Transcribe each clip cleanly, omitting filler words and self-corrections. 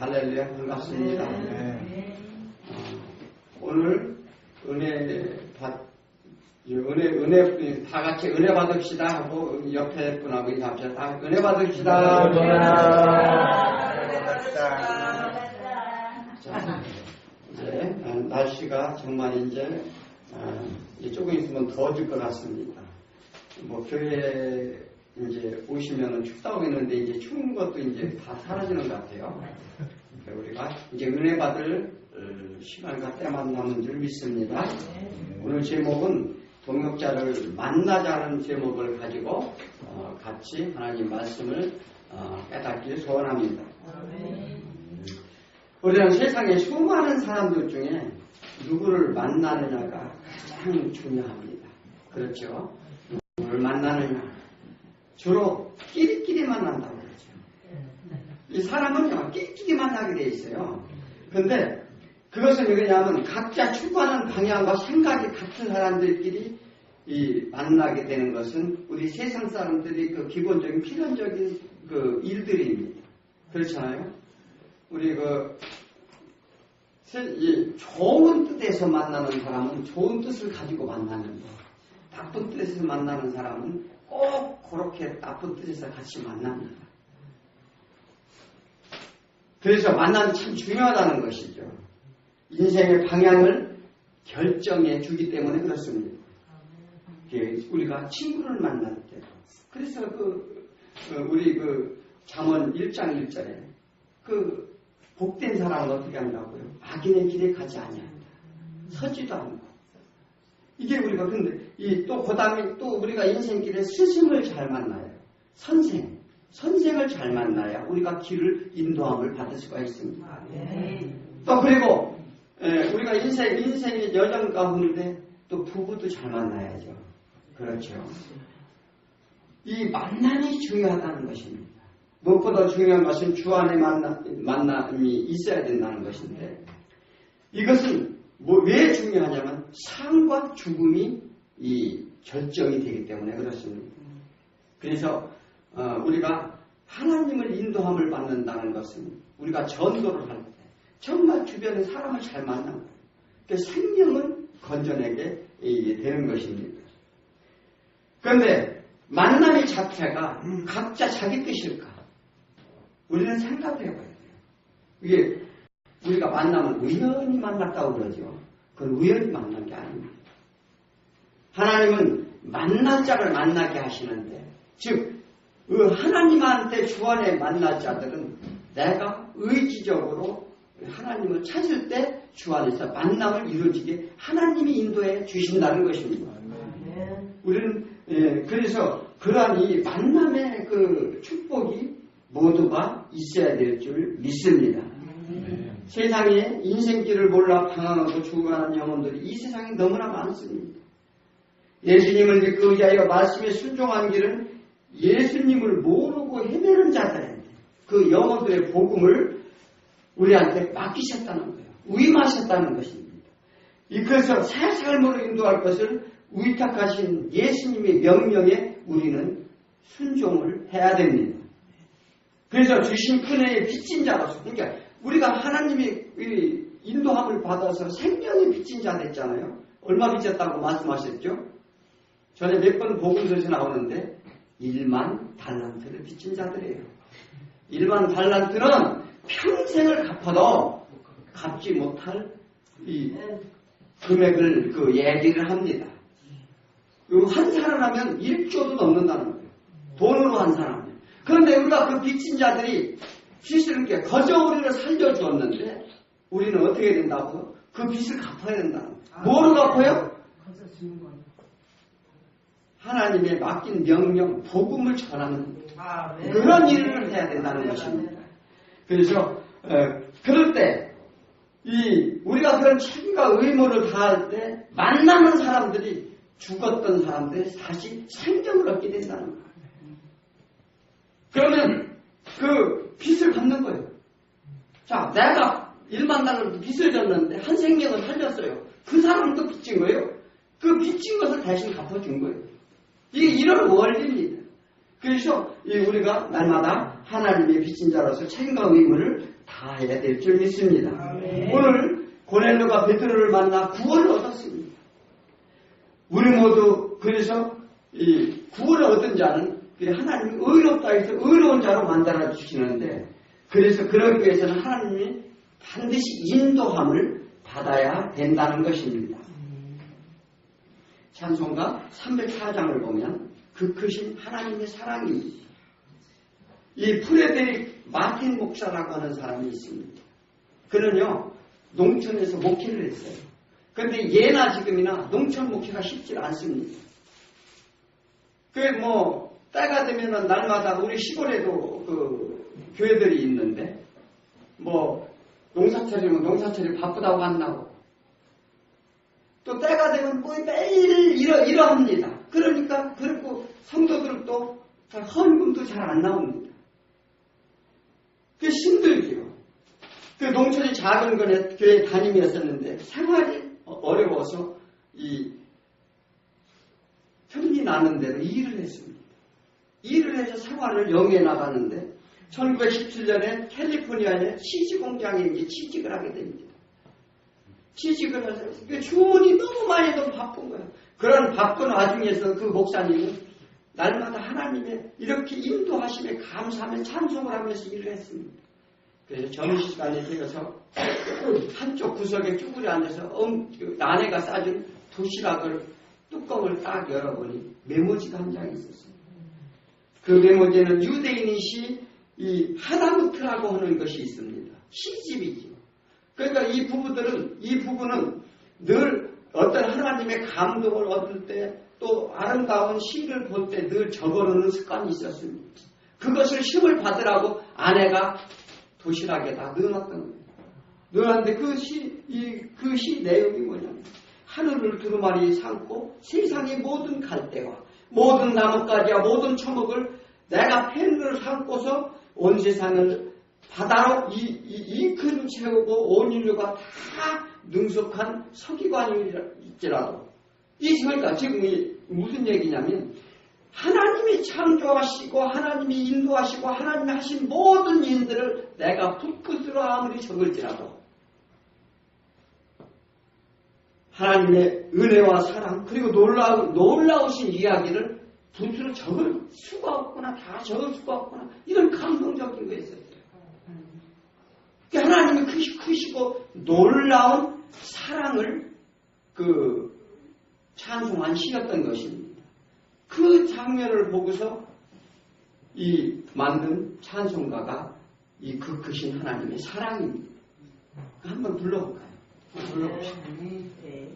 할렐루야, 반갑습니다. 오늘 은혜 다 같이 은혜 받읍시다 하고 옆에 분하고 인사합시다. 다 은혜 받읍시다. 자, 이제 날씨가 정말 이제 조금 있으면 더워질 것 같습니다. 뭐 교회 이제 오시면은 춥다고 했는데 이제 추운 것도 이제 다 사라지는 것 같아요. 우리가 이제 은혜 받을 시간과 때만 남은 줄 믿습니다. 오늘 제목은 동역자를 만나자는 제목을 가지고 같이 하나님 말씀을 깨닫길 소원합니다. 우리는 세상에 수많은 사람들 중에 누구를 만나느냐가 가장 중요합니다. 그렇죠? 누구를 만나느냐. 주로 끼리끼리 만난다고 그러죠. 이 사람은요, 끼리끼리 만나게 돼 있어요. 근데 그것은 왜냐하면 각자 추구하는 방향과 생각이 같은 사람들끼리 만나게 되는 것은 우리 세상 사람들이 그 기본적인 필연적인 그 일들입니다. 그렇잖아요? 우리 좋은 뜻에서 만나는 사람은 좋은 뜻을 가지고 만나는 거. 나쁜 뜻에서 만나는 사람은 꼭 그렇게 나쁜 뜻에서 같이 만납니다. 그래서 만남이 참 중요하다는 것이죠. 인생의 방향을 결정해 주기 때문에 그렇습니다. 우리가 친구를 만날 때, 그래서 우리 잠언 1장 1절에 복된 사람은 어떻게 한다고요? 악인의 길에 가지 아니한다. 서지도 않고. 이게 우리가 근데 또 그다음에 또 우리가 인생길에 스승을 잘 만나요. 선생을 잘 만나야 우리가 길을 인도함을 받을 수가 있습니다. 또 그리고 우리가 인생의 여정 가운데 또 부부도 잘 만나야죠. 그렇죠. 이 만남이 중요하다는 것입니다. 무엇보다 중요한 것은 주 안에 만남이 있어야 된다는 것인데 이것은 왜 중요하냐면 삶과 죽음이 결정이 되기 때문에 그렇습니다. 그래서 우리가 하나님을 인도함을 받는다는 것은 우리가 전도를 할 때 정말 주변에 사람을 잘 만나는 거예요. 그러니까 생명을 건져내게 되는 것입니다. 그런데 만남의 자체가 각자 자기 뜻일까? 우리는 생각을 해봐야 돼요. 이게 우리가 만나면 우연히 만났다고 그러죠. 그건 우연히 만난 게 아닙니다. 하나님은 만날 자를 만나게 하시는데, 즉 하나님한테 주 안에 만날 자들은 내가 의지적으로 하나님을 찾을 때 주 안에서 만남을 이루어지게 하나님이 인도해 주신다는 것입니다. 우리는 그래서 그러한 이 만남의 그 축복이 모두가 있어야 될 줄 믿습니다. 세상에 인생길을 몰라 방황하고 죽어가는 영혼들이 이 세상에 너무나 많습니다. 예수님을 믿고 의지하여 말씀에 순종한 길은 예수님을 모르고 헤매는 자들인데 그 영혼들의 복음을 우리한테 맡기셨다는 거예요. 위임하셨다는 것입니다. 그래서 새 삶으로 인도할 것을 위탁하신 예수님의 명령에 우리는 순종을 해야 됩니다. 그래서 주신 큰애의 빚진 자로서, 그러니까 우리가 하나님의 인도함을 받아서 생명의 빚진 자 됐잖아요. 얼마 빚졌다고 말씀하셨죠? 전에 몇 번 복음서에서 나오는데 1만 달란트를 빚진 자들이에요. 1만 달란트는 평생을 갚아도 갚지 못할 이 금액을 얘기를 합니다. 한 사람하면 1조도 넘는다는 거예요. 돈으로 한 사람. 그런데 우리가 그 빚진 자들이 빚을 이렇게 거저 우리를 살려주었는데 우리는 어떻게 된다고? 그 빚을 갚아야 된다는 거예요. 뭐로 갚아요? 하나님의 맡긴 명령, 복음을 전하는 그런 일을 해야 된다는 것입니다. 그래서 그럴 때 우리가 그런 책임과 의무를 다할 때 만나는 사람들이 죽었던 사람들이 다시 생명을 얻게 된다는 거예요. 그러면 그 빚을 갚는 거예요. 자, 내가 1만 달러 빚을 졌는데 한 생명을 살렸어요. 그 사람도 빚진 거예요. 그 빚진 것을 대신 갚아준 거예요. 이게 이런 원리입니다. 그래서 우리가 날마다 하나님의 빚진 자로서 책임과 의무를 다해야 될 줄 믿습니다. 아멘. 오늘 고넬료가 베드로를 만나 구원을 얻었습니다. 우리 모두 그래서 이 구원을 얻은 자는 하나님이 의롭다 해서 의로운 자로 만들어 주시는데, 그래서 그러기 위해서는 하나님이 반드시 인도함을 받아야 된다는 것입니다. 찬송가 304장을 보면 그 크신 하나님의 사랑입니다. 이 프레데릭 마틴 목사라고 하는 사람이 있습니다. 그는요 농촌에서 목회를 했어요. 그런데 예나 지금이나 농촌 목회가 쉽지 않습니다. 때가 되면 날마다 우리 시골에도 그 교회들이 있는데 농사철이면 농사철이 바쁘다고 한다고, 또 때가 되면 매일 이러합니다. 그러니까 그리고 성도들도 헌금도 잘 안 나옵니다. 그게 힘들지요. 그 농촌이 작은 교회 담임이었었는데 생활이 어려워서 이 편리 나는 대로 일을 했습니다. 일을 해서 생활을 영위해 나가는데 1917년에 캘리포니아에 치즈 공장에 이제 취직을 하게 됩니다. 취직을 해서 주문이 너무 바쁜 거예요. 그런 바쁜 와중에서 그 목사님은 날마다 하나님의 이렇게 인도하심에 감사하며 찬송을 하면서 일을 했습니다. 그래서 점심시간에 들어서 한쪽 구석에 쭈그려 앉아서 아내가 싸준 도시락을 뚜껑을 딱 열어보니 메모지가 한 장이 있었어요. 그 메모지는 유대인이시 이 하다무트라고 하는 것이 있습니다. 시집이죠. 그러니까 이 부부는 늘 어떤 하나님의 감동을 얻을 때 또 아름다운 시를 볼 때 늘 적어놓는 습관이 있었습니다. 그것을 힘을 받으라고 아내가 도시락에다 넣어놨던 거예요. 넣어놨는데 그 시 내용이 뭐냐면, 하늘을 두루마리 삼고 세상의 모든 갈대와 모든 나뭇가지와 모든 초목을 내가 펜으로 삼고서 온 세상을 바다로 이 큰 채우고 온 인류가 다 능숙한 서기관일지라도, 그러니까 지금 무슨 얘기냐면, 하나님이 창조하시고 하나님이 인도하시고 하나님이 하신 모든 일들을 내가 붓끝으로 아무리 적을지라도 하나님의 은혜와 사랑 그리고 놀라우신 이야기를 붓으로 적을 수가 없구나, 다 적을 수가 없구나, 이런 감동적인 거였어요. 하나님이 크시고 놀라운 사랑을 찬송한 시였던 것입니다. 그 장면을 보고서 만든 찬송가가 그 크신 하나님의 사랑입니다. 한번 불러볼까요? 불러봅시다. 네.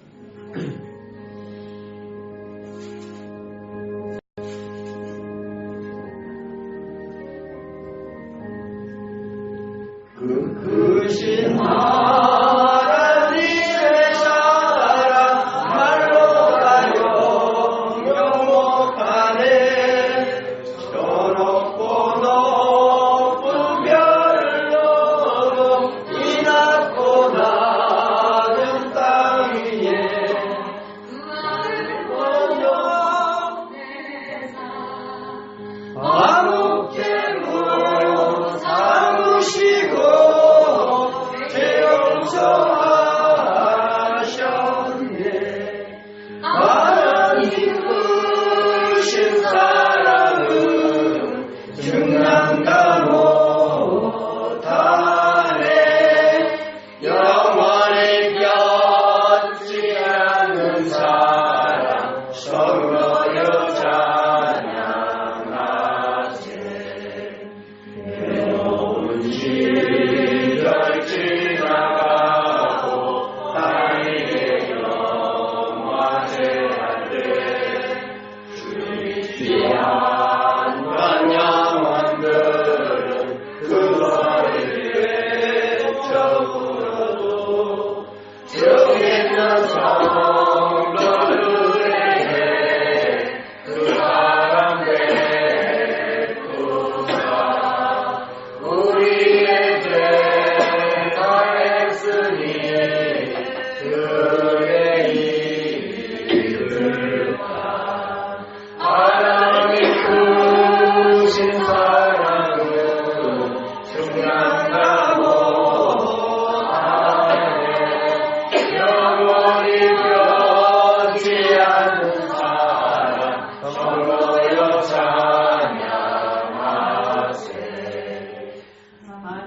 그 크신 하나님의 사랑 말로가 영원하네. 저 높고 높은 별을 넘어 이 낮고 낮은 땅 위에 아무 깨물어 삼으시고 죄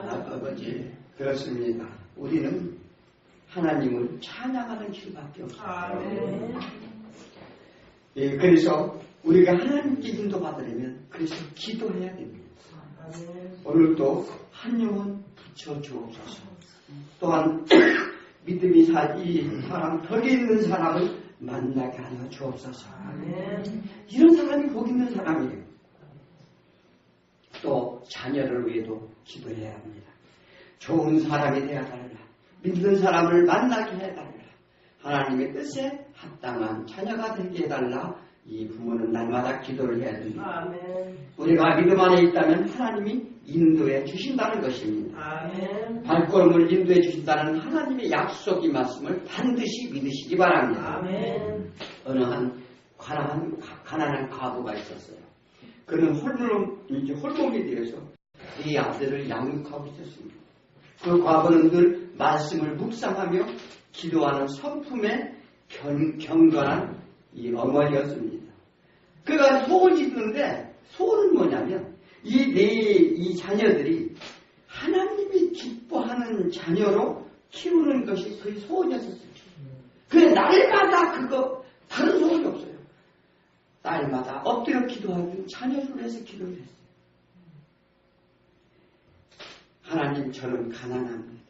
아버지, 그렇습니다. 우리는 하나님을 찬양하는 길밖에 없어요. 예, 그래서 우리가 하나님께 인도받으려면 그래서 기도해야 됩니다. 오늘도 한 영혼 붙여 주옵소서. 또한 믿음이 이 사람 덕에 있는 사람을 만나게 하여 주옵소서. 이런 사람이 복 있는 사람이에요. 또 자녀를 위해도 기도해야 합니다. 좋은 사람이 되어달라. 믿는 사람을 만나게 해달라. 하나님의 뜻에 합당한 자녀가 되게 해달라. 이 부모는 날마다 기도를 해야 됩니다. 아멘. 우리가 믿음 안에 있다면 하나님이 인도해 주신다는 것입니다. 아멘. 발걸음을 인도해 주신다는 하나님의 약속이 말씀을 반드시 믿으시기 바랍니다. 아멘. 어느 한 가난한 과부가 있었어요. 그는 홀몸이 되어서 이 아들을 양육하고 있었습니다. 그 과부는 늘 말씀을 묵상하며 기도하는 성품에 경건한 이 어머니였습니다. 그가 소원이 있는데 소원은 뭐냐면 이 자녀들이 하나님이 기뻐하는 자녀로 키우는 것이 그의 소원이었었어요. 그래 날마다 그거 다른 소원이 없어요. 날마다 엎드려 기도하고 자녀를 위해서 기도를 했어요. 하나님 저는 가난합니다.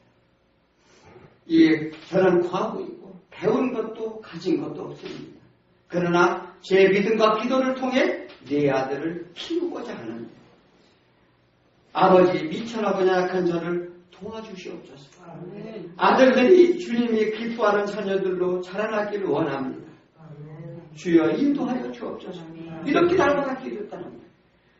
저는 과부이고 배운 것도 가진 것도 없습니다. 그러나 제 믿음과 기도를 통해 내 아들을 키우고자 하는데 아버지 미천하고 약한 저를 도와주시옵소서. 아멘. 아들들이 주님이 기뻐하는 자녀들로 자라나기를 원합니다. 아멘. 주여 인도하여 주옵소서. 아멘. 이렇게 날마다 기도했다는 거예요.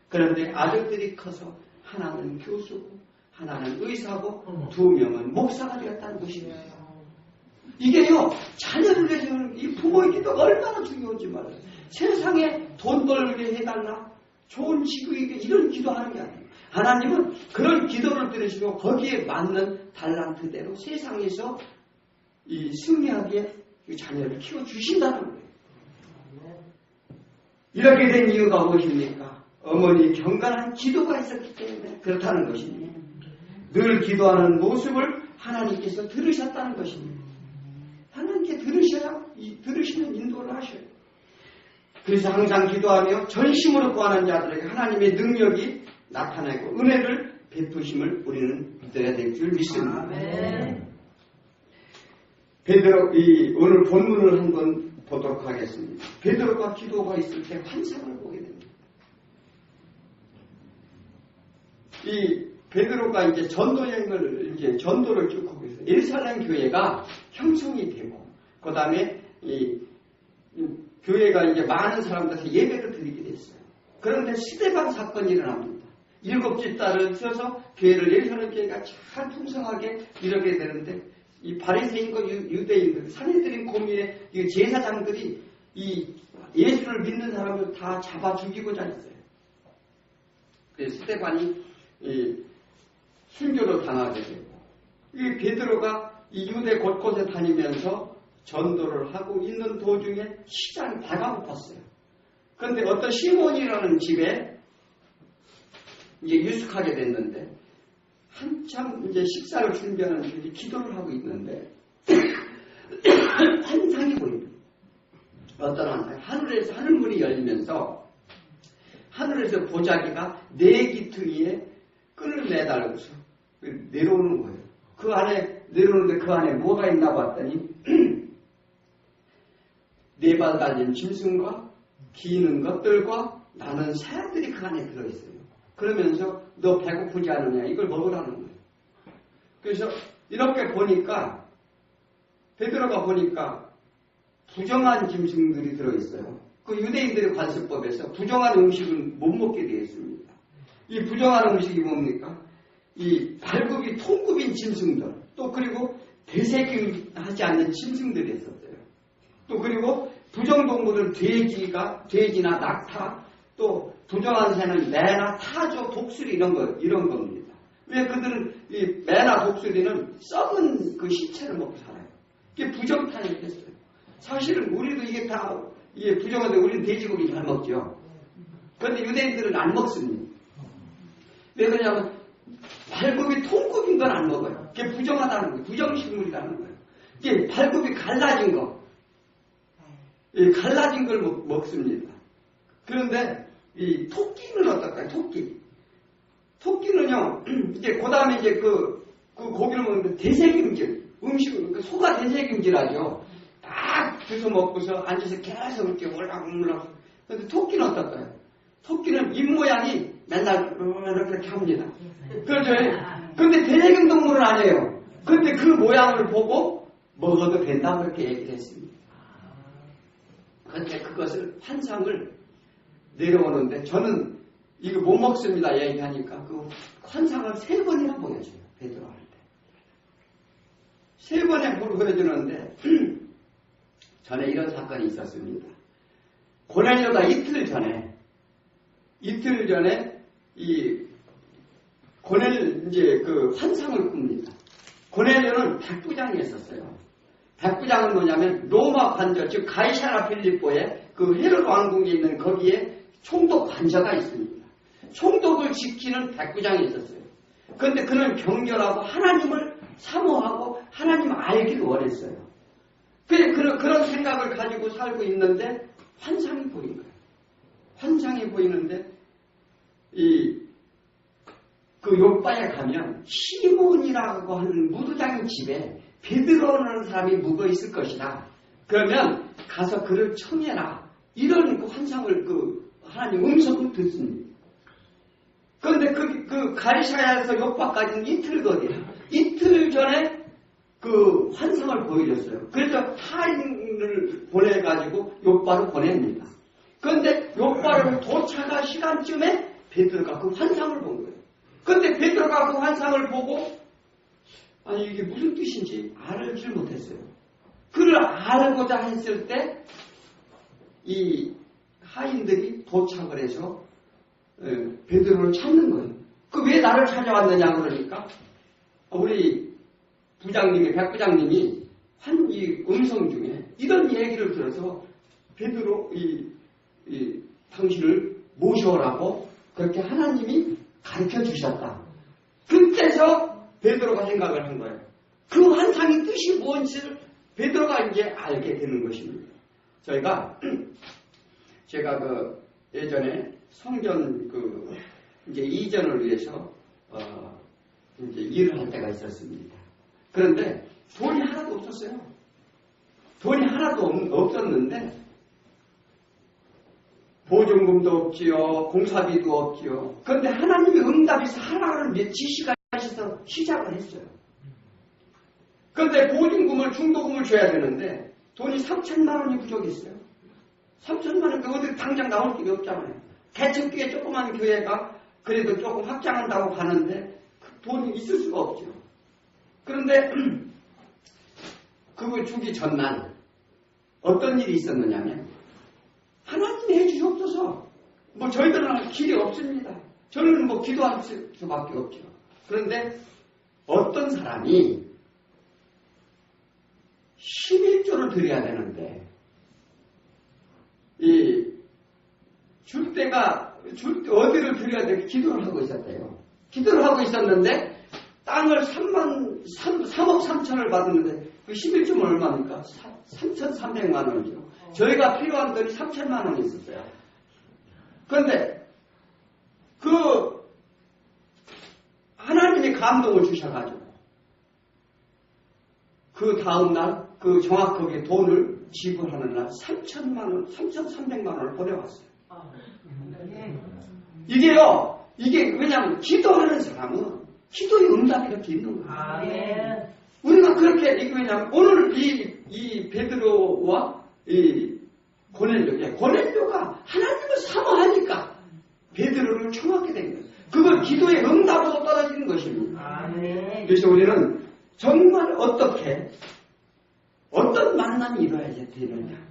그런데 아들들이 커서 하나는 교수고 하나는 의사고 두 명은 목사가 되었다는 것입니다. 이게요, 자녀를 위해서는 이 부모의 기도가 얼마나 중요한지 말이에요. 세상에 돈 벌게 해달라, 좋은 지구에게 이런 기도하는 게 아니에요. 하나님은 그런 기도를 들으시고 거기에 맞는 달란트대로 세상에서 이 승리하게 이 자녀를 키워주신다는 거예요. 이렇게 된 이유가 무엇입니까? 어머니 경건한 기도가 있었기 때문에 그렇다는 것입니다. 늘 기도하는 모습을 하나님께서 들으셨다는 것입니다. 하나님께 들으시는 인도를 하셔요. 그래서 항상 기도하며 전심으로 구하는 자들에게 하나님의 능력이 나타나고 은혜를 베푸심을 우리는 믿어야 될 줄 믿습니다. 아멘. 오늘 본문을 한번 보도록 하겠습니다. 베드로가 기도가 있을 때 환상을 보게 됩니다. 이 베드로가 이제 전도를 쭉 하고 있어요. 예루살렘 교회가 형성이 되고, 그 다음에 이 교회가 이제 많은 사람들한테 예배를 드리게 됐어요. 그런데 시대방 사건이 일어납니다. 7집단을 써서 교회를 예루살렘 교회가 잘 풍성하게 이루게 되는데, 이 바리새인과 유대인들, 산헤드린 고미의 제사장들이 이 예수를 믿는 사람을 다 잡아 죽이고자 했어요. 그래서 스데반이 순교로 당하게 되고, 이 베드로가 이 유대 곳곳에 다니면서 전도를 하고 있는 도중에 시장이 배가 고팠어요. 그런데 어떤 시몬이라는 집에 이제 유숙하게 됐는데, 한참 이제 식사를 준비하는 중에 기도를 하고 있는데 환상이 보입니다. 어떤 환상? 하늘문이 열리면서 하늘에서 보자기가 네 기퉁이에 끈을 매달고서 내려오는 거예요. 그 안에 내려오는데 그 안에 뭐가 있나 봤더니 네 발 달린 짐승과 기는 것들과 나는 새들이 그 안에 들어있어요. 그러면서 너 배고프지 않느냐 이걸 먹으라는 거예요. 그래서 이렇게 보니까 베드로가 보니까 부정한 짐승들이 들어있어요. 그 유대인들의 관습법에서 부정한 음식은 못 먹게 되어 있습니다. 이 부정한 음식이 뭡니까? 이 발굽이 통굽인 짐승들, 또 그리고 되새김하지 않는 짐승들이 있었어요. 또 그리고 부정동물은 돼지나 낙타, 또 부정한 새는 매나 타조, 독수리 이런 겁니다. 왜 그들은 이 매나 독수리는 썩은 그 시체를 먹고 살아요. 이게 부정탄이 됐어요. 사실은 우리도 이게 부정한데 우리는 돼지고기 잘 먹죠. 그런데 유대인들은 안 먹습니다. 왜 그러냐면 발굽이 통굽인 건 안 먹어요. 그게 부정하다는 거예요. 부정식물이라는 거예요. 이게 발굽이 갈라진 거. 갈라진 걸 먹습니다. 그런데 이 토끼는 어떨까요? 토끼는요, 이제 그 다음에 이제 그 고기를 먹는데 대세김질, 음식은 소가 대세김질하죠. 딱 주워 먹고서 앉아서 계속 이렇게 올라올라. 근데 토끼는 어떨까요? 토끼는 입 모양이 맨날 이렇게 합니다. 그렇죠? 근데 대세김 동물은 아니에요. 근데 그 모양을 보고 먹어도 된다 그렇게 얘기를 했습니다. 그런데 그것을 환상을 내려오는데 저는 이거 못 먹습니다 얘기하니까 그 환상을 3번이나 보여줘요. 베드로 할 때. 3번에 보여주는데 전에 이런 사건이 있었습니다. 고넬료가 이틀 전에 이 이제 그 환상을 꿉니다. 고넬료는 백부장이었었어요. 백부장은 뭐냐면 로마 관저, 즉 가이사라 필리포에 그 헤롯 왕궁에 있는 거기에 총독 관저가 있습니다. 총독을 지키는 백부장이 있었어요. 그런데 그는 경결하고 하나님을 사모하고 하나님을 알기를 원했어요. 그런 생각을 가지고 살고 있는데 환상이 보인 거예요. 환상이 보이는데 그 요바에 가면 시몬이라고 하는 무도장인 집에 베드로라는 사람이 묵어 있을 것이다. 그러면 가서 그를 청해라. 이런 그 환상을 하나님 음성을 듣습니다. 그런데 그 가리사야에서 요바까지는 이틀 거리에요. 이틀 전에 그 환상을 보여줬어요. 그래서 하인을 보내가지고 요바로 보냅니다. 그런데 요바로 도착할 시간쯤에 베드로가 그 환상을 본 거예요. 그런데 베드로가 그 환상을 보고 아니 이게 무슨 뜻인지 알지 못했어요. 그를 알고자 했을 때 이 하인들이 도착을 해서 베드로를 찾는 거예요. 왜 나를 찾아왔느냐 그러니까 우리 백부장님이 한 이 음성 중에 이런 얘기를 들어서 베드로 당신을 모셔오라고 그렇게 하나님이 가르쳐 주셨다. 그때서 베드로가 생각을 한 거예요. 그 환상의 뜻이 뭔지를 베드로가 이제 알게 되는 것입니다. 제가 예전에 성전 이제 이전을 위해서 이제 일을 할 때가 있었습니다. 그런데 돈이 하나도 없었어요. 돈이 하나도 없었는데 보증금도 없지요, 공사비도 없지요. 그런데 하나님의 응답에서 하나를 지시하셔서 시작을 했어요. 그런데 보증금을 중도금을 줘야 되는데 돈이 3천만 원이 부족했어요. 3천만 원, 어디 당장 나올 길이 없잖아요. 개척교회 조그만 교회가 그래도 조금 확장한다고 가는데 그 돈이 있을 수가 없죠. 그런데 그거 주기 전날 어떤 일이 있었느냐면 하나님이 해주시옵소서. 저희들은 길이 없습니다. 저는 기도할 수밖에 없죠. 그런데 어떤 사람이 11조를 드려야 되는데 어디를 드려야 돼? 기도를 하고 있었대요. 기도를 하고 있었는데 땅을 3억 3천을 받았는데 그 11조는 얼마입니까? 3,300만 원이죠. 저희가 필요한 돈이 3천만 원이 있었어요. 그런데 하나님이 감동을 주셔가지고 그 다음날 정확하게 돈을 지불하는 날 3천만 원, 3,300만 원을 보내왔어요. 이게 왜냐하면 기도하는 사람은 기도의 응답이 이렇게 있는 거예요. 우리가 그렇게 왜냐하면 오늘 이 베드로와 이 고넬료가 하나님을 사모하니까 베드로를 청하게 된 거예요. 그걸 기도의 응답으로 떨어지는 것입니다. 그래서 우리는 정말 어떤 만남이 이루어야 되느냐.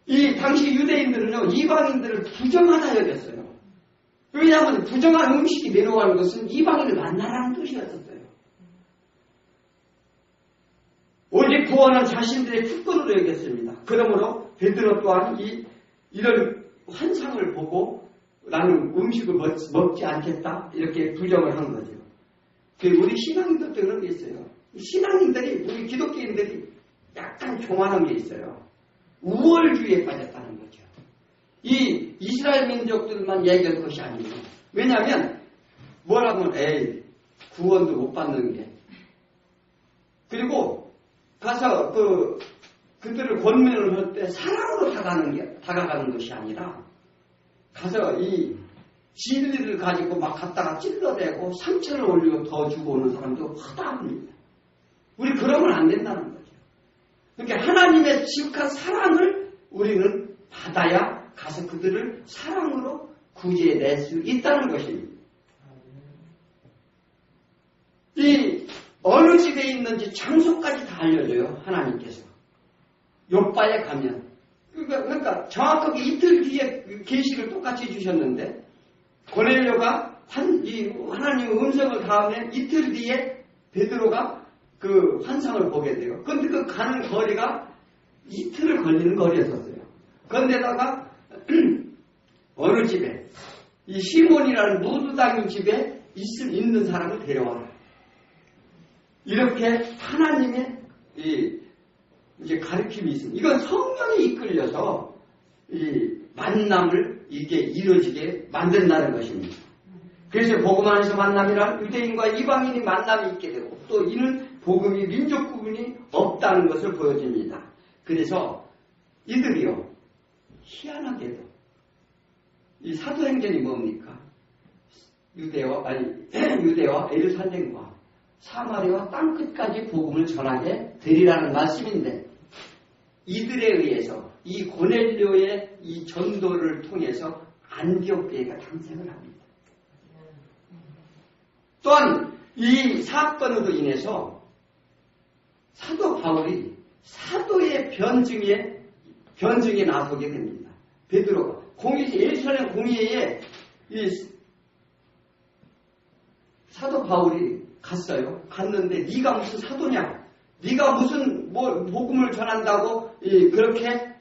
이 당시 유대인들은요, 이방인들을 부정하다 여겼어요. 왜냐하면 부정한 음식이 내려가는 것은 이방인을 만나라는 뜻이었었어요. 오직 구원은 자신들의 특권으로 여겼습니다. 그러므로 베드로 또한 이런 환상을 보고 나는 음식을 먹지 않겠다 이렇게 부정을 한 거죠. 우리 신앙인들도 그런 게 있어요. 신앙인들이 우리 기독교인들이 약간 교만한 게 있어요. 우월주의에 빠졌다는 거죠. 이 이스라엘 민족들만 얘기할 것이 아니고 왜냐하면 뭐라고 하면 구원도 못 받는 게 그리고 가서 그들을 권면을 할 때 사랑으로 다가가는 것이 아니라 가서 이 진리를 가지고 막 갖다가 찔러대고 상처를 올리고 더 주고 오는 사람도 허다합니다. 우리 그러면 안 된다는 거죠. 그러니까 하나님의 지극한 사랑을 우리는 받아야 가서 그들을 사랑으로 구제해낼 수 있다는 것입니다. 이 어느 집에 있는지 장소까지 다 알려줘요. 하나님께서. 욥바에 가면 그러니까 정확하게 이틀 뒤에 계시를 똑같이 주셨는데 고넬료가 하나님의 음성을 다하면 이틀 뒤에 베드로가 그 환상을 보게 돼요. 그런데 그 가는 거리가 이틀을 걸리는 거리였었어요. 그런데다가 어느 집에 이 시몬이라는 무두당인 집에 있는 사람을 데려와라. 이렇게 하나님의 이제 가르침이 있습니다. 이건 성령이 이끌려서 이 만남을 이게 이루어지게 만든다는 것입니다. 그래서 복음 안에서 만남이란 유대인과 이방인이 만남이 있게 되고 또 이는 복음이 민족 구분이 없다는 것을 보여줍니다. 그래서 이들이요 희한하게도 이 사도행전이 뭡니까? 유대와 예루살렘과 사마리아 땅끝까지 복음을 전하게 되리라는 말씀인데 이들에 의해서 이 고넬료의 이 전도를 통해서 안디옥 교회가 탄생을 합니다. 또한 이 사건으로 인해서 사도 바울이 사도의 변증에 나서게 됩니다. 베드로가 예루살렘 공회에 이 사도 바울이 갔어요. 갔는데 네가 무슨 사도냐? 네가 무슨 복음을 전한다고 그렇게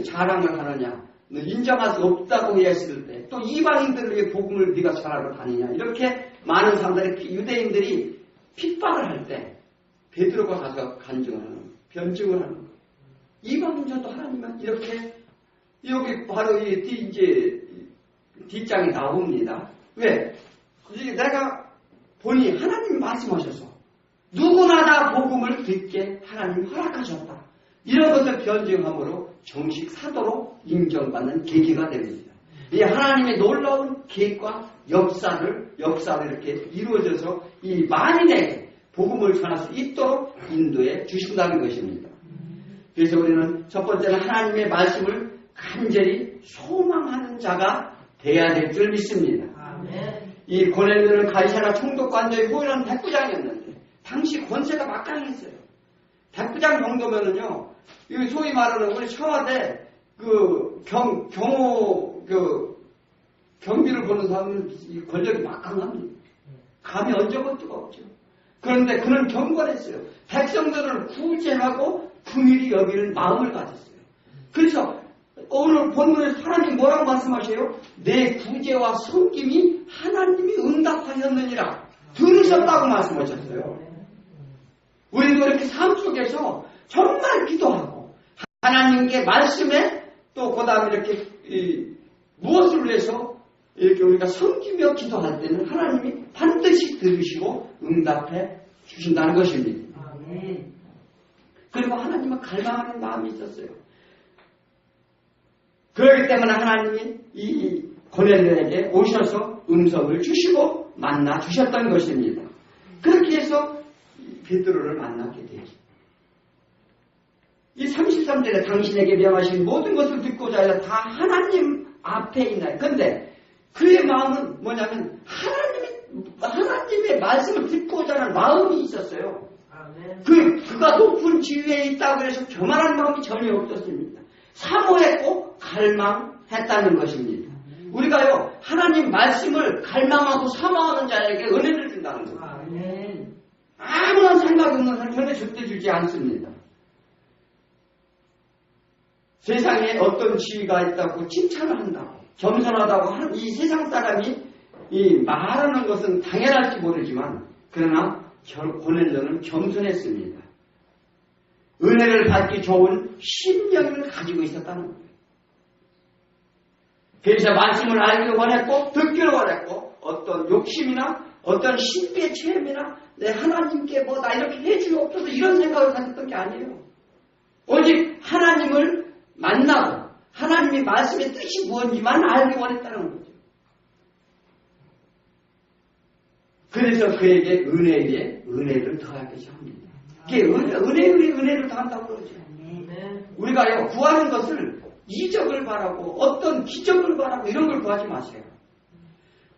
자랑을 하느냐? 너 인정할 수 없다고 했을 때 또 이방인들을 위해 복음을 네가 전하러 다니냐? 이렇게 많은 사람들이 유대인들이 핍박을 할 때 베드로가 가서 변증을 하는 거예요. 이방인전도 하나님은 이렇게 여기 바로 이제 뒷장이 나옵니다. 왜? 내가 보니 하나님이 말씀하셔서 누구나 다 복음을 듣게 하나님이 허락하셨다. 이런 것을 변증함으로 정식 사도로 인정받는 계기가 됩니다. 이 하나님의 놀라운 계획과 역사를 이렇게 이루어져서 이 만인에게 복음을 전할 수 있도록 인도해 주신다는 것입니다. 그래서 우리는 첫 번째는 하나님의 말씀을 간절히 소망하는 자가 돼야 될 줄 믿습니다. 아멘. 이 고넬료는 가이사랴 총독관저의 호위라는 백부장이었는데 당시 권세가 막강했어요. 백부장 정도면은요, 소위 말하는 우리 청와대 경비를 보는 사람은 이 권력이 막강합니다. 감히 얹어볼 수가 없죠. 그런데 그는 경건했어요. 백성들을 구제하고 긍휼히 여기는 마음을 가졌어요. 그래서 오늘 본문에 사람이 뭐라고 말씀하세요? 내 구제와 섬김이 하나님이 응답하셨느니라. 들으셨다고 말씀하셨어요. 우리도 이렇게 삶 속에서 정말 기도하고 하나님께 말씀에 또 그 다음에 이렇게 무엇을 위해서 이렇게 우리가 섬기며 기도할 때는 하나님이 반드시 들으시고 응답해 주신다는 것입니다. 아멘. 그리고 하나님은 갈망하는 마음이 있었어요. 그렇기 때문에 하나님이 이 고넬료에게 오셔서 음성을 주시고 만나 주셨던 것입니다. 그렇게 해서 베드로를 만나게 되죠. 이 33절에 당신에게 명하신 모든 것을 듣고자 하여 다 하나님 앞에 있나요? 그런데 그의 마음은 뭐냐면 하나님의 말씀을 듣고자 하는 마음이 있었어요. 그가 높은 지위에 있다고 해서 교만한 마음이 전혀 없었습니다. 사모했고 갈망했다는 것입니다. 우리가요 하나님 말씀을 갈망하고 사모하는 자에게 은혜를 준다는 거예요. 아무런 생각이 없는 사람 절대 절대 주지 않습니다. 세상에 어떤 지위가 있다고 칭찬을 한다고 겸손하다고 하는 이 세상 사람이 이 말하는 것은 당연할지 모르지만 그러나 고넬료는 겸손했습니다. 은혜를 받기 좋은 심령을 가지고 있었다는 거예요. 그래서 말씀을 알기를 원했고 듣기를 원했고 어떤 욕심이나 어떤 신비의 체험이나 내 하나님께 뭐 나 이렇게 해주옵소서 이런 생각을 가졌던 게 아니에요. 오직 하나님을 만나고 하나님의 말씀의 뜻이 무엇인지만 알기 원했다는 거죠. 그래서 그에게 은혜 위에 은혜를 더하게 합니다. 그게 은혜 위에 은혜를 더한다고 그러죠. 우리가 구하는 것을 이적을 바라고 어떤 기적을 바라고 이런 걸 구하지 마세요.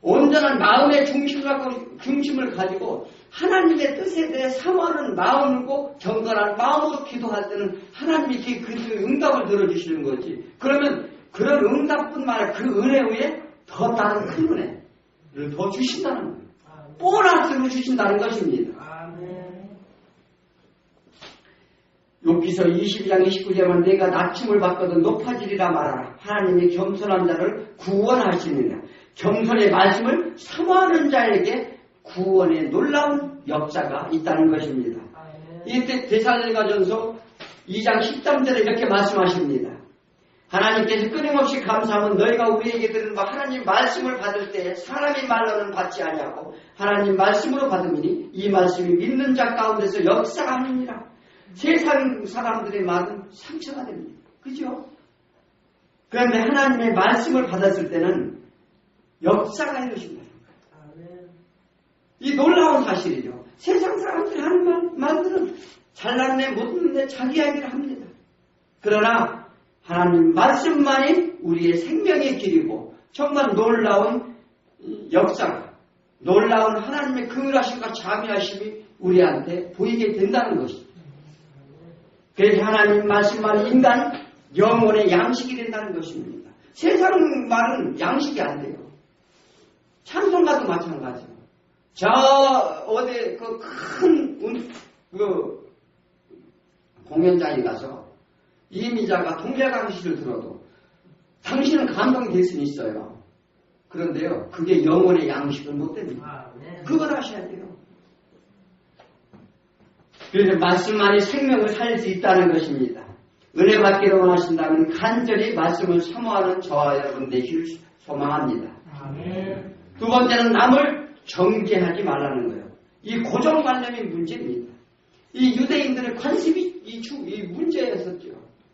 온전한 마음의 중심을 가지고 하나님의 뜻에 대해 사모하는 마음이고 경건한 마음으로 기도할 때는 하나님이 그 응답을 들어주시는 거지. 그러면 그런 응답뿐만 아니라 그 은혜 위에 더 다른 큰 은혜를 더 주신다는 거예요. 보너스로 주신다는 것입니다. 욥기서 22장 29절은 내가 낮춤을 받거든 높아지리라 말하라. 하나님이 겸손한 자를 구원하시느냐. 겸손의 말씀을 사모하는 자에게 구원의 놀라운 역사가 있다는 것입니다. 이때 데살로니가전서 2장 13절에 이렇게 말씀하십니다. 하나님께서 끊임없이 감사하면 너희가 우리에게 들은 바 하나님 말씀을 받을 때 사람의 말로는 받지 아니하고 하나님 말씀으로 받음이니 이 말씀이 믿는 자 가운데서 역사가 아니니라. 세상 사람들의 말은 상처가 됩니다. 그죠? 그런데 하나님의 말씀을 받았을 때는 역사가 이루어진다는 거예요. 이 놀라운 사실이죠. 세상 사람들이 하는 말들은 잘났네 못났네 자기 이야기를 합니다. 그러나 하나님 말씀만이 우리의 생명의 길이고 정말 놀라운 역사가 놀라운 하나님의 긍휼하심과 자비하심이 우리한테 보이게 된다는 것입니다. 그래서 하나님 말씀만이 인간 영혼의 양식이 된다는 것입니다. 세상 말은 양식이 안 돼요. 찬송가도 마찬가지예요. 저 어디 그 큰 공연장에 가서 이미자가 동백강시를 들어도 당신은 감동이 될 수는 있어요. 그런데요, 그게 영혼의 양식은 못 됩니다. 그걸 하셔야 돼요. 그래서 말씀만이 생명을 살릴 수 있다는 것입니다. 은혜 받기를 원하신다면 간절히 말씀을 사모하는 저와 여러분 되시길 소망합니다. 두 번째는 남을 정죄하지 말라는 거예요. 이 고정관념이 문제입니다. 이 유대인들의 관심이 이 문제였었죠.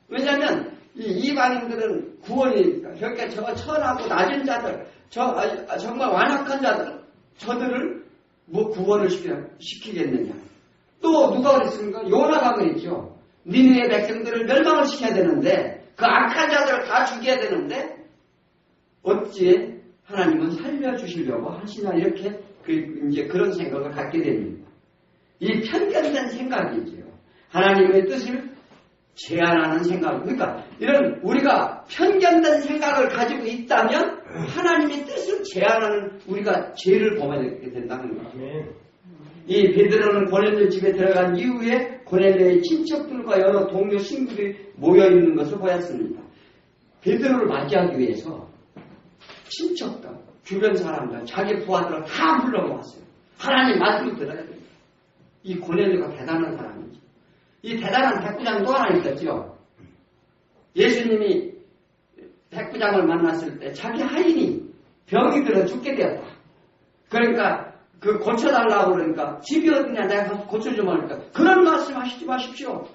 왜냐하면 이 이방인들은 구원이 그러니까 저 천하고 낮은 자들, 정말 완악한 자들, 저들을 뭐 구원을 시키겠느냐. 또 누가 그랬습니까? 요나가 그랬죠. 니느의 백성들을 멸망을 시켜야 되는데 그 악한 자들을 다 죽여야 되는데 어찌 하나님은 살려주시려고 하시나 이렇게 이제 그런 생각을 갖게 됩니다. 이 편견된 생각이죠. 하나님의 뜻을 제한하는 생각. 그러니까 이런 우리가 편견된 생각을 가지고 있다면 하나님의 뜻을 제한하는 우리가 죄를 범하게 된다는 거예요. 이 베드로는 고넬료 집에 들어간 이후에 고넬료의 친척들과 여러 동료 신부들이 모여있는 것을 보았습니다. 베드로를 맞이하기 위해서 친척들, 주변 사람들, 자기 부하들을 다 불러모았어요. 하나님 말씀을 들어야 됩니다. 이 고넬료가 대단한 사람이죠. 이 대단한 백부장 또 하나 있었죠. 예수님이 백부장을 만났을 때 자기 하인이 병이 들어 죽게 되었다. 그러니까 그 고쳐달라고 그러니까 집이 어디냐 내가 가서 고쳐주면 하니까 그런 말씀 하시지 마십시오.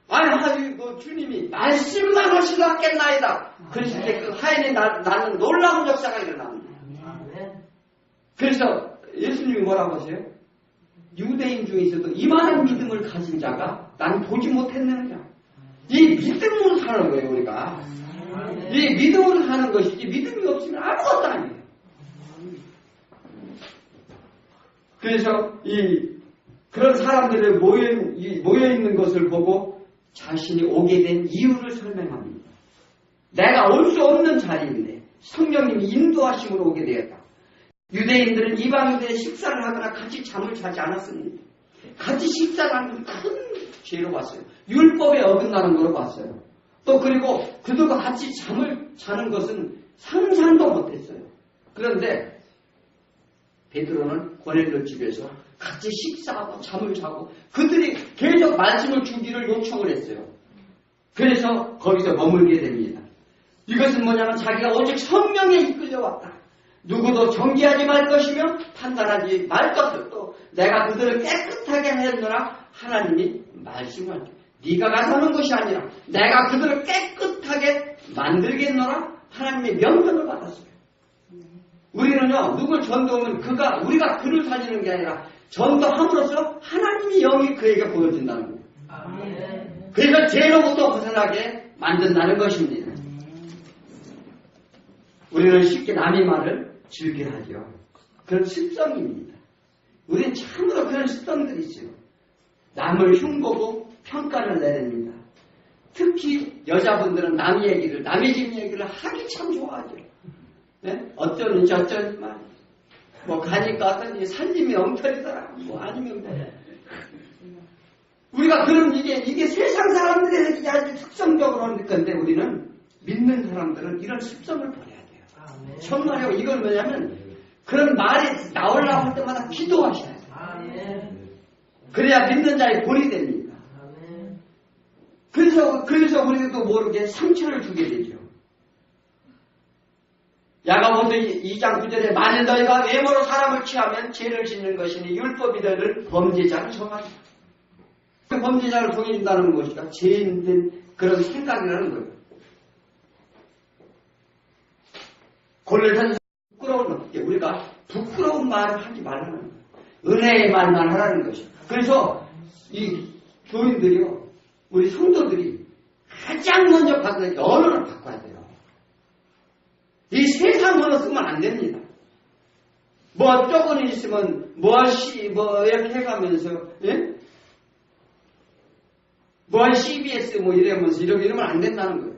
아니 뭐 주님이 말씀만 하시겠나이다. 그랬을 때 그 하인이 나는 놀라운 역사가 일어납니다. 그래서 예수님이 뭐라고 하세요? 유대인 중에서도 이만한 믿음을 가진 자가 난 보지 못했느냐. 이 믿음으로 사는 거예요 우리가. 이 믿음으로 사는 것이지 믿음이 없으면 아무것도 아니에요. 그래서 그런 사람들이 모여 있는 것을 보고 자신이 오게 된 이유를 설명합니다. 내가 올 수 없는 자리인데 성령님이 인도하심으로 오게 되었다. 유대인들은 이방인들의 식사를 하거나 같이 잠을 자지 않았습니다. 같이 식사를 하는 건 큰 죄로 봤어요. 율법에 어긋나는 걸로 봤어요. 또 그리고 그들과 같이 잠을 자는 것은 상상도 못했어요. 그런데 베드로는 고넬료 집에서 같이 식사하고 잠을 자고 그들이 계속 말씀을 주기를 요청을 했어요. 그래서 거기서 머물게 됩니다. 이것은 뭐냐면 자기가 오직 성령에 이끌려왔다. 누구도 정죄하지 말 것이며 판단하지 말 것을 또 내가 그들을 깨끗하게 했노라 하나님이 말씀을 네가 가서 하는 것이 아니라 내가 그들을 깨끗하게 만들겠노라 하나님의 명령을 받았어요. 우리는요 누굴 전도하면 우리가 그를 살리는 게 아니라 전도함으로써 하나님의 영이 그에게 보여준다는 거예요. 그래서 죄로부터 벗어나게 만든다는 것입니다. 우리는 쉽게 남의 말을 즐겨하죠. 그런 습성입니다. 우리는 참으로 그런 습성들이 있어요. 남을 흉보고 평가를 내립니다. 특히 여자분들은 남의 얘기를, 남의 집 얘기를 하기 참 좋아하죠. 네? 어쩌는지 어쩌지만 뭐 가니까 어떤 살림이 엉터리더라. 뭐 아니면 뭐. 우리가 그런 이게 세상 사람들의 아주 특성적으로 하는 건데 우리는 믿는 사람들은 이런 습성을 버려야 돼요. 정말요. 이건 뭐냐면 그런 말이 나오려고 할 때마다 기도하셔야 돼요. 그래야 믿는 자의 본이 됩니다. 그래서 우리도 모르게 상처를 주게 되죠. 야고보서 2장 9절에 만일 너희가 외모로 사람을 취하면 죄를 짓는 것이니 율법이 너희를 범죄자를 정하리라. 범죄자를 정해준다는 것이가 죄인된 그런 생각이라는 거예요. 고넬료는 부끄러운 우리가 부끄러운 말을 하지 말라는 거예요. 은혜의 말만 하라는 것이죠. 그래서 이 교인들이요, 우리 성도들이 가장 먼저 바꾸는 게 언어를 바꿔야 돼요. 이 세상 언어 쓰면 안 됩니다. 뭐 조금 있으면 뭐시 뭐 이렇게 해가면서 예? 뭐 CBS 뭐 이러면서 이러면 안 된다는 거예요.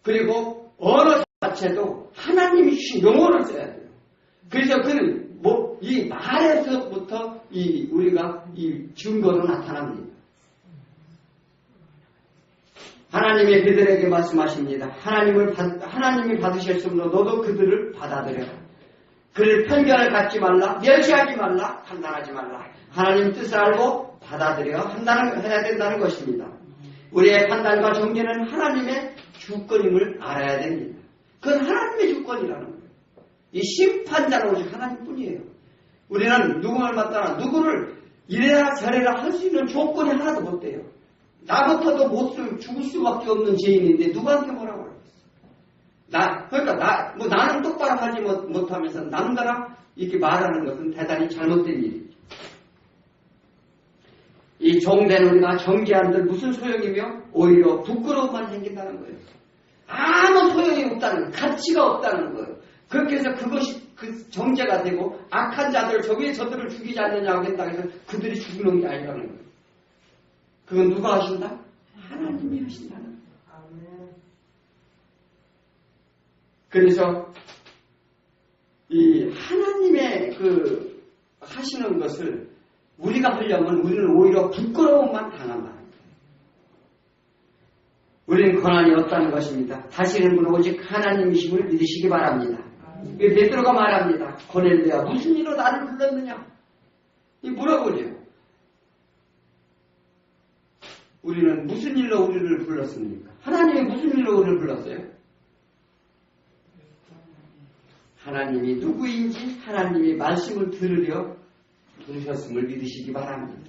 그리고 언어 자체도 하나님이 주신 용어를 써야 돼요. 그래서 이 말에서부터 우리가 이 증거로 나타납니다. 하나님이 그들에게 말씀하십니다. 하나님이 받으셨으므로 너도 그들을 받아들여라. 그를 편견을 갖지 말라, 멸시하지 말라, 판단하지 말라. 하나님 뜻을 알고 해야 된다는 것입니다. 우리의 판단과 정죄는 하나님의 주권임을 알아야 됩니다. 그건 하나님의 주권이라는 거예요. 이 심판자는 오직 하나님뿐이에요. 우리는 누구를 맡다나 누구를 이래라 저래라 할 수 있는 조건이 하나도 못 돼요. 나부터도 죽을 수밖에 없는 죄인인데 누구한테 뭐라고 하겠어? 나는 똑바로 하지 못하면서 남들랑 이렇게 말하는 것은 대단히 잘못된 일이죠. 이 종된 우리가 정죄한들 무슨 소용이며 오히려 부끄러움만 생긴다는 거예요. 아무 소용이 없다는, 가치가 없다는 거예요. 그렇게 해서 그것이 그 정죄가 되고 악한 자들 저들을 죽이지 않느냐고 한다고 해서 그들이 죽는 게 아니라는 거예요. 그건 누가 하신다? 하나님이 하신다는 거예요. 그래서 이 하나님의 하시는 것을 우리가 하려면 우리는 오히려 부끄러움만 당한다는 거예요. 우리는 권한이 없다는 것입니다. 다시는 분은 오직 하나님이심을 믿으시기 바랍니다. 베드로가 말합니다. 고넬료야 무슨 일로 나를 불렀느냐? 물어보죠. 우리는 무슨 일로 우리를 불렀습니까? 하나님이 무슨 일로 우리를 불렀어요? 하나님이 누구인지 하나님이 말씀을 들으려 부르셨음을 믿으시기 바랍니다.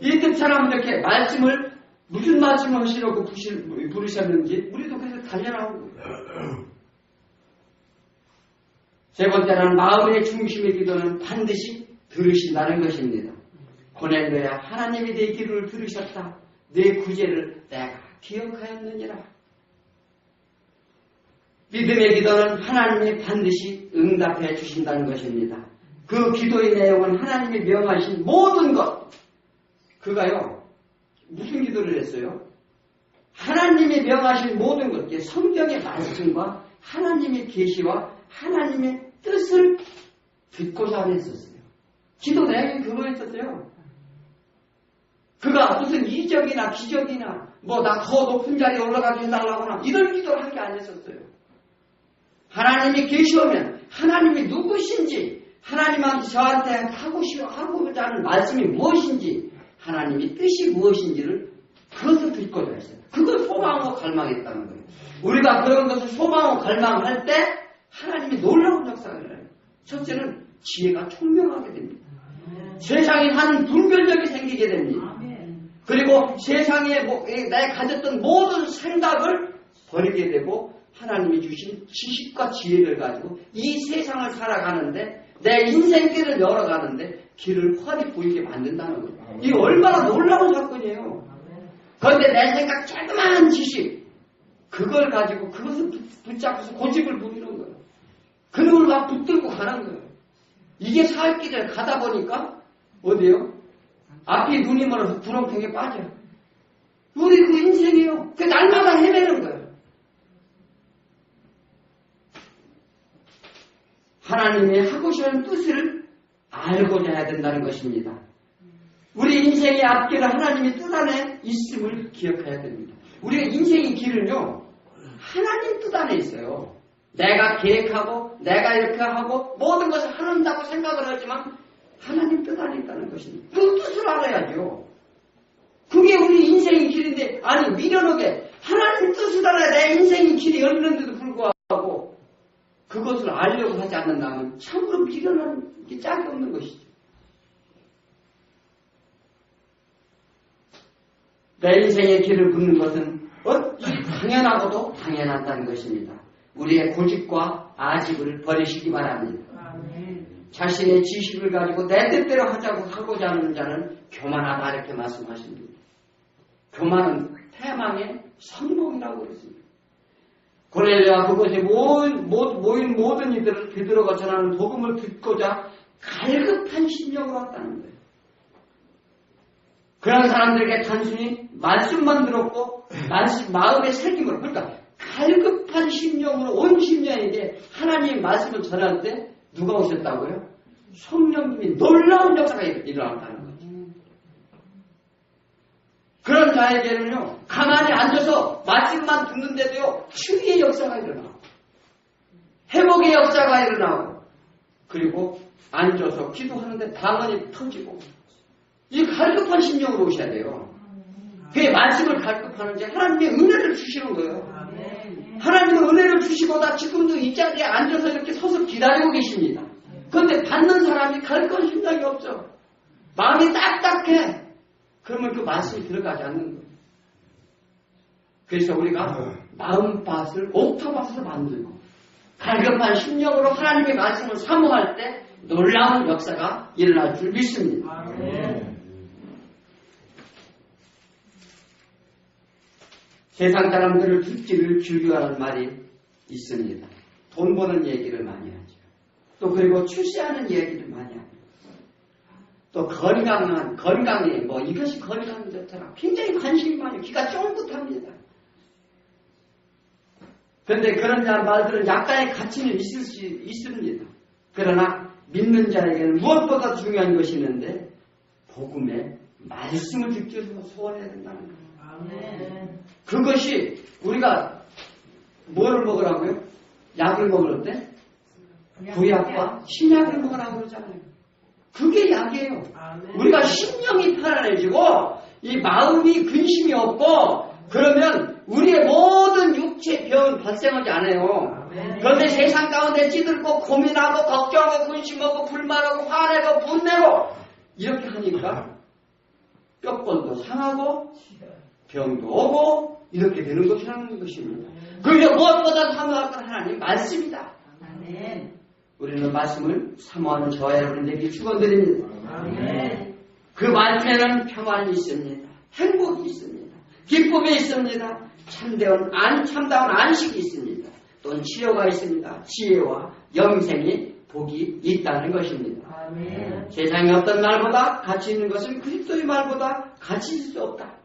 이 뜻처럼 이렇게 말씀을 무슨 말씀을 하시려고 부르셨는지 우리도 그래서 달려나오고 세 번째는 마음의 중심의 기도는 반드시 들으신다는 것입니다. 고넬료야 하나님이 내 기도를 들으셨다. 내 구제를 내가 기억하였느니라. 믿음의 기도는 하나님이 반드시 응답해 주신다는 것입니다. 그 기도의 내용은 하나님이 명하신 모든 것. 그가요 무슨 기도를 했어요? 하나님이 명하신 모든 것, 성경의 말씀과 하나님의 계시와 하나님의 뜻을 듣고자 했었어요. 기도 내용이 그거였었어요. 그가 무슨 이적이나 기적이나 나 더 높은 자리에 올라가게 해달라거나 이런 기도를 한 게 아니었었어요. 하나님이 계시오면 하나님이 누구신지, 하나님한테 저한테 하고자 하는 말씀이 무엇인지, 하나님의 뜻이 무엇인지를 그것을 듣고자 했어요. 그걸 소망하고 갈망했다는 거예요. 우리가 그런 것을 소망하고 갈망할 때 하나님이 놀라운 역사가 일어나요. 첫째는 지혜가 총명하게 됩니다. 세상에 한 분별력이 생기게 됩니다. 그리고 세상에 내가 가졌던 모든 생각을 버리게 되고 하나님이 주신 지식과 지혜를 가지고 이 세상을 살아가는데, 내 인생길을 열어가는데 길을 훤히 보이게 만든다는 거예요. 이게 얼마나 놀라운 사건이에요. 그런데 내 생각 조그마한 지식, 그걸 가지고 그것을 붙잡고서 고집을 부리는 거예요. 그놈을 막 붙들고 가는 거예요. 이게 살길을 가다 보니까 어디요? 앞이 눈이 멀어서 구렁텅이에 빠져요. 우리 그 인생이에요. 그 날마다 헤매는 거예요. 하나님이 하고 싶은 뜻을 알고자 해야 된다는 것입니다. 우리 인생의 앞길을 하나님의 뜻 안에 있음을 기억해야 됩니다. 우리가 인생의 길은요, 하나님 뜻 안에 있어요. 내가 계획하고 내가 이렇게 하고 모든 것을 한다고 생각을 하지만 하나님 뜻 안에 있다는 것입니다. 그 뜻을 알아야죠. 그게 우리 인생의 길인데, 아니 미련하게 하나님 뜻을 알아야 내 인생의 길이 열리는데도 불구하고 그것을 알려고 하지 않는다면 참으로 미련한 게 짝이 없는 것이죠. 내 인생의 길을 묻는 것은 당연하고도 당연하다는 것입니다. 우리의 고집과 아집을 버리시기 바랍니다. 자신의 지식을 가지고 내 뜻대로 하고자 하는 자는 교만하다, 이렇게 말씀하십니다. 교만은 패망의 성공이라고 그랬습니다. 고넬료와 그곳에 모인 모든 이들을 베드로가 전하는 복음을 듣고자 갈급한 심령으로 왔다는 거예요. 그런 사람들에게 단순히 말씀만 들었고 마음의 새김으로, 그러니까 갈급한 심령으로 온 심령에게 하나님의 말씀을 전할 때 누가 오셨다고요? 성령님이 놀라운 역사가 일어났다는 거죠. 그런 자에게는요, 가만히 앉아서 말씀만 듣는데도요, 치유의 역사가 일어나고 회복의 역사가 일어나고, 그리고 앉아서 기도하는데 당연히 터지고, 이 갈급한 심령으로 오셔야 돼요. 그게 말씀을 갈급하는지 하나님의 은혜를 주시는 거예요. 하나님은 은혜를 주시고다 지금도 이 자리에 앉아서 이렇게 서서 기다리고 계십니다. 그런데 받는 사람이 갈급한 심령이 없죠. 마음이 딱딱해. 그러면 그 말씀이 들어가지 않는 거예요. 그래서 우리가 마음밭을 옥토밭으로 만들고 갈급한 심령으로 하나님의 말씀을 사모할 때 놀라운 역사가 일어날 줄 믿습니다. 세상 사람들을 듣기를 주류하는 말이 있습니다. 돈 버는 얘기를 많이 하죠. 또 그리고 출세하는 얘기를 많이 합니다. 또 건강에 이것이 건강이 좋더라. 굉장히 관심이 많아요. 귀가 쫑긋합니다. 그런데 그런 말들은 약간의 가치는 있을 수 있습니다. 그러나 믿는 자에게는 무엇보다 중요한 것이 있는데 복음의 말씀을 듣기 위해서 소원해야 된다는 거예요. 그것이 우리가 뭐를 먹으라고요? 약을 먹을 때 구약과 신약을 먹으라고 그러잖아요. 그게 약이에요. 우리가 심령이 편안해지고 이 마음이 근심이 없고 그러면 우리의 모든 육체 병은 발생하지 않아요. 그런데 세상 가운데 찌들고 고민하고 걱정하고 근심하고 불만하고 화내고 분내고 이렇게 하니까 뼈골도 상하고 병도 오고 이렇게 되는 것이라는 것입니다. 그리고 무엇보다 사모할 건 하나님 말씀이다. 우리는 말씀을 사모하는 저와 여러분에게 축원드립니다. 그 말씀에는 평안이 있습니다. 행복이 있습니다. 기쁨이 있습니다. 참다운 안식이 있습니다. 또 치료가 있습니다. 지혜와 영생이 복이 있다는 것입니다. 세상에 어떤 말보다 가치 있는 것은 그리스도의 말보다 가치 있을 수 없다.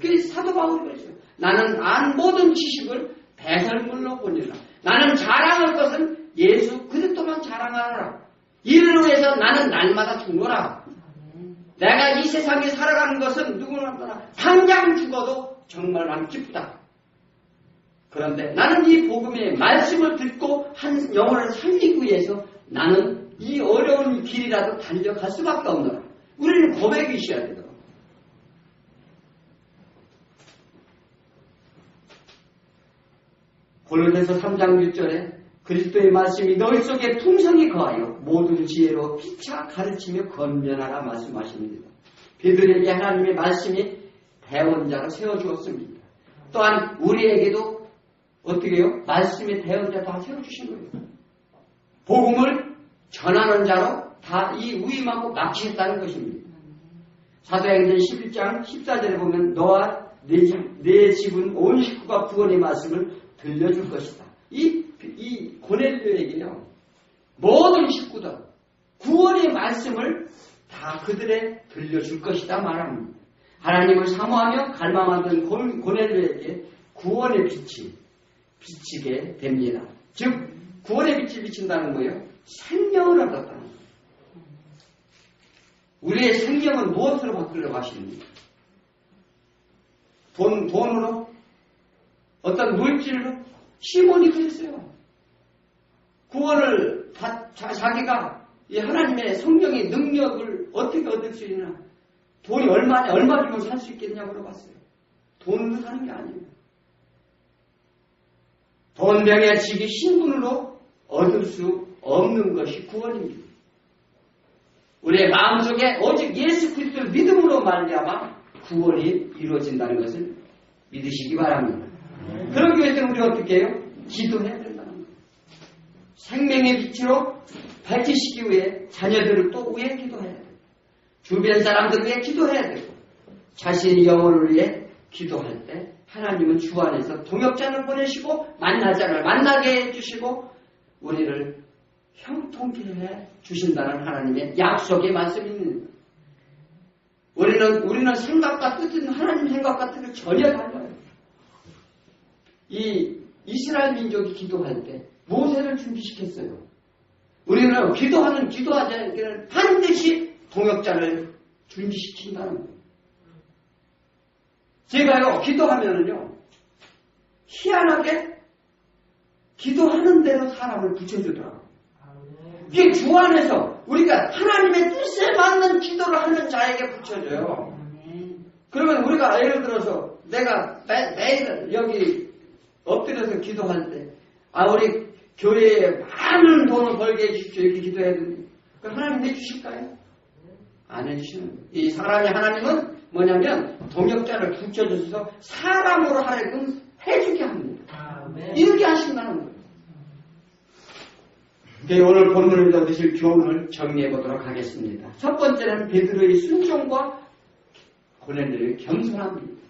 그게 사도 바울이 그러죠. 나는 모든 지식을 배설물로 보니라. 나는 자랑할 것은 예수 그리스도만 자랑하노라. 이를 위해서 나는 날마다 죽노라. 내가 이 세상에 살아가는 것은 누구나 떠나 당장 죽어도 정말 난 기쁘다. 그런데 나는 이 복음의 말씀을 듣고 한 영혼을 살리기 위해서 나는 이 어려운 길이라도 달려갈 수밖에 없노라. 우리는 고백이 있어야 되더라고요. 골로새서 3장 6절에 그리스도의 말씀이 너희 속에 풍성히 거하여 모든 지혜로 피차 가르치며 권면하라 말씀하십니다. 베드로에게 하나님의 말씀이 대언자로 세워주었습니다. 또한 우리에게도 어떻게 해요? 말씀의 대언자 다 세워주신 거예요. 복음을 전하는 자로 다 이 위임하고 맡기셨다는 것입니다. 사도행전 11장 14절에 보면 너와 내 집은 온 식구가 구원의 말씀을 들려줄 것이다. 이 고넬료에게요, 모든 식구들 구원의 말씀을 다 그들에 들려줄 것이다 말합니다. 하나님을 사모하며 갈망하던 고넬료에게 구원의 빛이 비치게 됩니다. 즉 구원의 빛이 비친다는 거예요. 생명을 얻었다는 거예요. 우리의 생명은 무엇으로 바꾸려고 하십니까? 돈으로? 어떤 물질로? 시몬이 그랬어요. 구원을 자기가 이 하나님의 성령의 능력을 어떻게 얻을 수 있나? 돈이 얼마 주면 살 수 있겠냐고 물어봤어요. 돈으로 사는 게 아니에요. 돈, 명예, 직위, 신분으로 얻을 수 없는 것이 구원입니다. 우리의 마음속에 오직 예수 그리스도를 믿음으로 말미암아 구원이 이루어진다는 것을 믿으시기 바랍니다. 그러기 위해서는 우리가 어떻게 해요? 기도해야 된다는 거예요. 생명의 빛으로 밝히시기 위해 자녀들을 또 위해 기도해야 돼요. 주변 사람들 위해 기도해야 되고 자신의 영혼을 위해 기도할 때 하나님은 주 안에서 동역자를 보내시고 만나자를 만나게 해주시고 우리를 형통케 해 주신다는 하나님의 약속의 말씀입니다. 우리는 생각과 뜻은 하나님 생각과 뜻을 전혀 달라요. 이 이스라엘 민족이 기도할 때 모세를 준비시켰어요. 우리는 기도하지 않기는 반드시 동역자를 준비시킨다는 거예요. 제가요, 기도하면은요, 희한하게 기도하는 대로 사람을 붙여주더라고요. 이게 주 안에서 우리가 하나님의 뜻에 맞는 기도를 하는 자에게 붙여줘요. 그러면 우리가 예를 들어서 내가 매일 여기 엎드려서 기도할 때, 우리 교회에 많은 돈을 벌게 해주십시오. 이렇게 기도해야 됩니다. 그럼 하나님 해주실까요? 안 해주시는 거예요. 이 사람의 하나님은 뭐냐면 동역자를 붙여줘서 사람으로 하여금 해주게 합니다. 이렇게 하신다는 거예요. 오늘 본문을 얻으실 교훈을 정리해 보도록 하겠습니다. 첫 번째는 베드로의 순종과 고넬료의 겸손함입니다.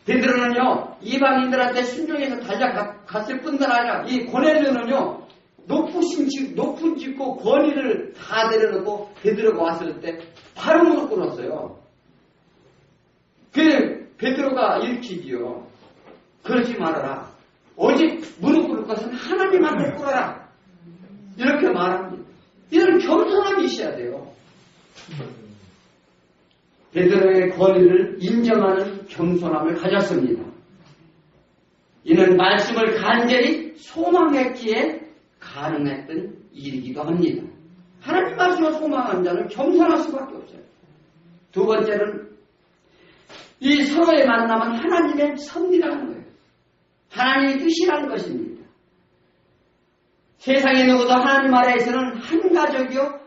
베드로는요, 이방인들한테 순종해서 달려갔을 뿐만 아니라 이 고넬료는요, 높은 짓고 권위를 다 내려놓고 베드로가 왔을 때 바로 무릎 꿇었어요. 그 베드로가 일으키지요. 그러지 말아라. 오직 무릎 꿇을 것은 하나님한테 꿇어라. 이렇게 말합니다. 이런 겸손함이 있어야 돼요. 베드로의 권위를 인정하는 겸손함을 가졌습니다. 이는 말씀을 간절히 소망했기에 가능했던 일이기도 합니다. 하나님 말씀을 소망하는 자는 겸손할 수밖에 없어요. 두 번째는 이 서로의 만남은 하나님의 섭리라는 거예요. 하나님의 뜻이라는 것입니다. 세상에 누구도 하나님 아래에서는 한 가족이요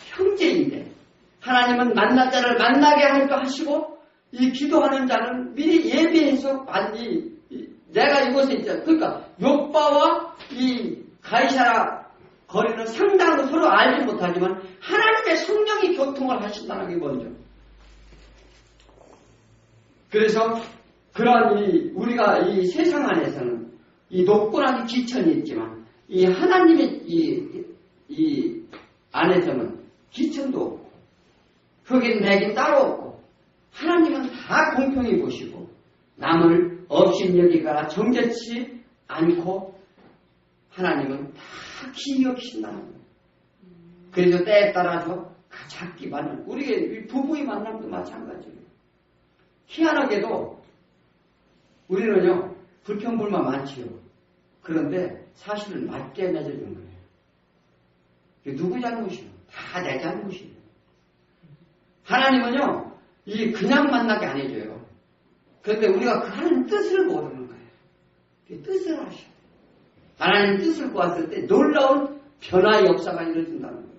형제인데 하나님은 만날 자를 만나게 하기도 하시고 이 기도하는 자는 미리 예비해서 내가 이곳에 있잖아. 그러니까 욥바와 이 가이사라 거리는 상당히 서로 알지 못하지만 하나님의 성령이 교통을 하신다는 게 먼저. 그래서 그러한 우리가 이 세상 안에서는 이 높고나게 기천이 있지만 이 하나님의 이 안에서는 기천도 없고 흑인 백인 따로 없고 하나님은 다 공평히 보시고 남을 업신여기가 정죄치 않고 하나님은 다 기이 여기신다는 거예요. 그래서 때에 따라서 작기 만남, 우리의 부부의 만남도 마찬가지예요. 희한하게도 우리는요 불평불만 많지요. 그런데 사실은 맞게 맺어주는 거예요. 이게 누구 잘못이요? 다 내 잘못이에요. 하나님은요, 이 그냥 만나게 안 해줘요. 그런데 우리가 그 하나님 뜻을 모르는 거예요. 그 뜻을 아셔야 돼요. 하나님 뜻을 구했을 때 놀라운 변화의 역사가 이루어진다는 거예요.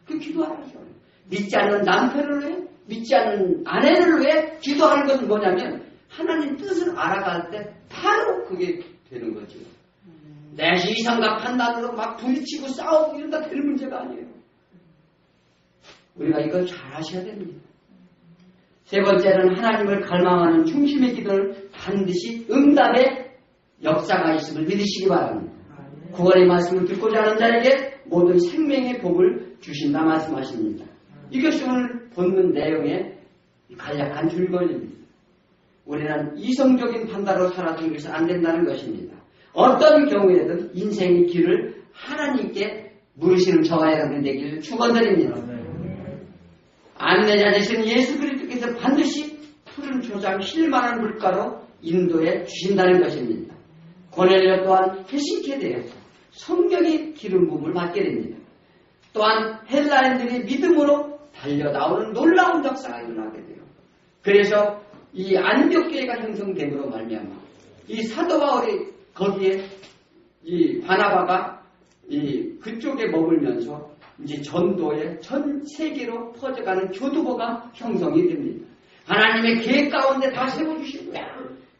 그 기도하라죠. 믿지 않는 남편을 위해, 믿지 않는 아내를 위해 기도하는 것은 뭐냐면 하나님 뜻을 알아갈 때 바로 그게 되는 거죠. 내 이성과 판단으로 막 부딪히고 싸우고 이런다 될 문제가 아니에요. 우리가 이걸 잘 아셔야 됩니다. 세 번째는 하나님을 갈망하는 중심의 기도를 반드시 응답의 역사가 있음을 믿으시기 바랍니다. 구원의 말씀을 듣고자 하는 자에게 모든 생명의 복을 주신다 말씀하십니다. 이것이 오늘 본문 내용의 간략한 줄거리입니다. 우리는 이성적인 판단으로 살아가는 것이 안 된다는 것입니다. 어떤 경우에든 인생의 길을 하나님께 물으시는 저와 여러분 되기를 축원드립니다. 안내자 되신 예수 그리스도께서 반드시 푸른 초장 힐만한 물가로 인도해 주신다는 것입니다. 고넬료 또한 회심케 되어서 성령의 기름 부음을 받게 됩니다. 또한 헬라인들이 믿음으로 달려나오는 놀라운 역사가 일어나게 돼요. 그래서 이 안디옥교회가 형성됨으로 말미암아 이 사도 바울이 거기에 이 바나바가 이 그쪽에 머물면서 이제 전도에 전 세계로 퍼져가는 교두보가 형성이 됩니다. 하나님의 계획 가운데 다 세워주신 거예요.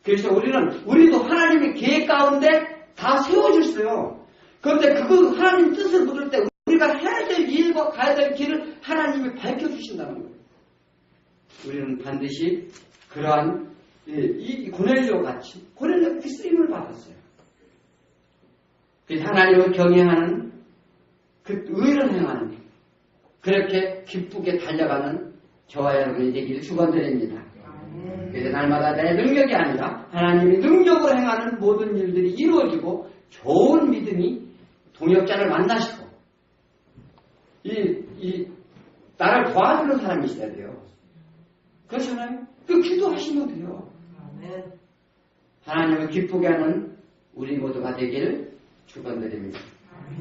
그래서 우리도 하나님의 계획 가운데 다 세워줬어요. 그런데 그거 하나님 뜻을 물을 때 우리가 해야 될 일과 가야 될 길을 하나님이 밝혀주신다는 거예요. 우리는 반드시 그러한 이 고넬료 같이 고넬료 그 쓰임을 받았어요. 그래서 하나님을 경외하는 그 의를 행하는 그렇게 기쁘게 달려가는 저와 여러분이 되기를 축원드립니다. 그래서 날마다 내 능력이 아니라 하나님의 능력으로 행하는 모든 일들이 이루어지고 좋은 믿음이 동역자를 만나시고 나를 도와주는 사람이 있어야 돼요. 그렇잖아요? 그 기도하시면 돼요. 하나님을 기쁘게 하는 우리 모두가 되기를 축원드립니다.